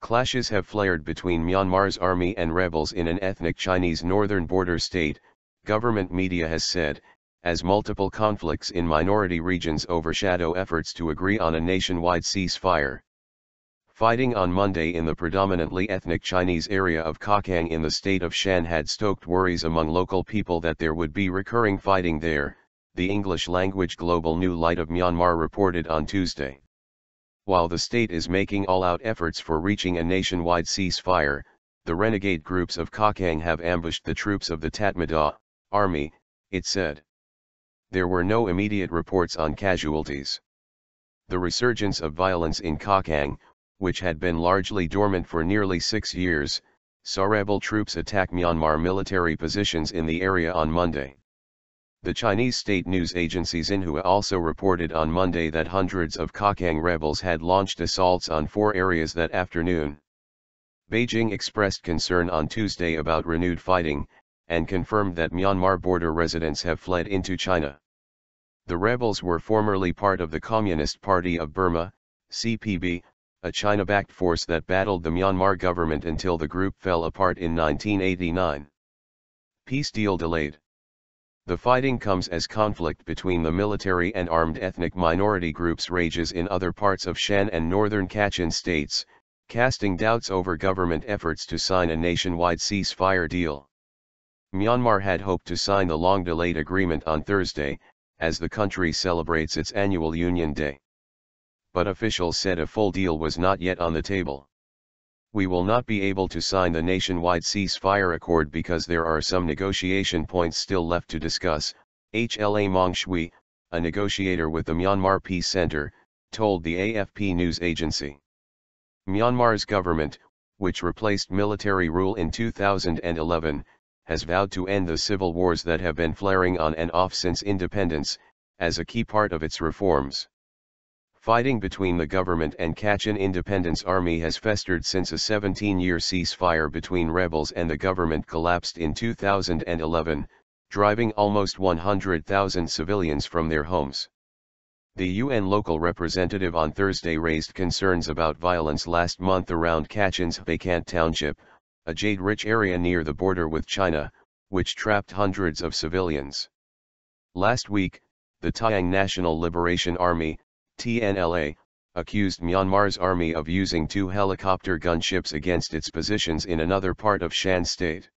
Clashes have flared between Myanmar's army and rebels in an ethnic Chinese northern border state, government media has said, as multiple conflicts in minority regions overshadow efforts to agree on a nationwide ceasefire. Fighting on Monday in the predominantly ethnic Chinese area of Kokang in the state of Shan had stoked worries among local people that there would be recurring fighting there, the English-language Global New Light of Myanmar reported on Tuesday. While the state is making all-out efforts for reaching a nationwide ceasefire, the renegade groups of Kokang have ambushed the troops of the Tatmadaw army, it said. There were no immediate reports on casualties. The resurgence of violence in Kokang, which had been largely dormant for nearly 6 years, saw rebel troops attack Myanmar military positions in the area on Monday. The Chinese state news agency Xinhua also reported on Monday that hundreds of Kokang rebels had launched assaults on 4 areas that afternoon. Beijing expressed concern on Tuesday about renewed fighting, and confirmed that Myanmar border residents have fled into China. The rebels were formerly part of the Communist Party of Burma, CPB, a China-backed force that battled the Myanmar government until the group fell apart in 1989. Peace deal delayed. The fighting comes as conflict between the military and armed ethnic minority groups rages in other parts of Shan and northern Kachin states, casting doubts over government efforts to sign a nationwide ceasefire deal. Myanmar had hoped to sign the long-delayed agreement on Thursday, as the country celebrates its annual Union Day. But officials said a full deal was not yet on the table. We will not be able to sign the nationwide ceasefire accord because there are some negotiation points still left to discuss, Hla Mong Shui, a negotiator with the Myanmar Peace Center, told the AFP news agency. Myanmar's government, which replaced military rule in 2011, has vowed to end the civil wars that have been flaring on and off since independence, as a key part of its reforms. Fighting between the government and Kachin Independence Army has festered since a 17-year ceasefire between rebels and the government collapsed in 2011, driving almost 100,000 civilians from their homes. The UN local representative on Thursday raised concerns about violence last month around Kachin's Baikant township, a jade-rich area near the border with China, which trapped hundreds of civilians. Last week, the Taiyang National Liberation Army, TNLA, accused Myanmar's army of using 2 helicopter gunships against its positions in another part of Shan state.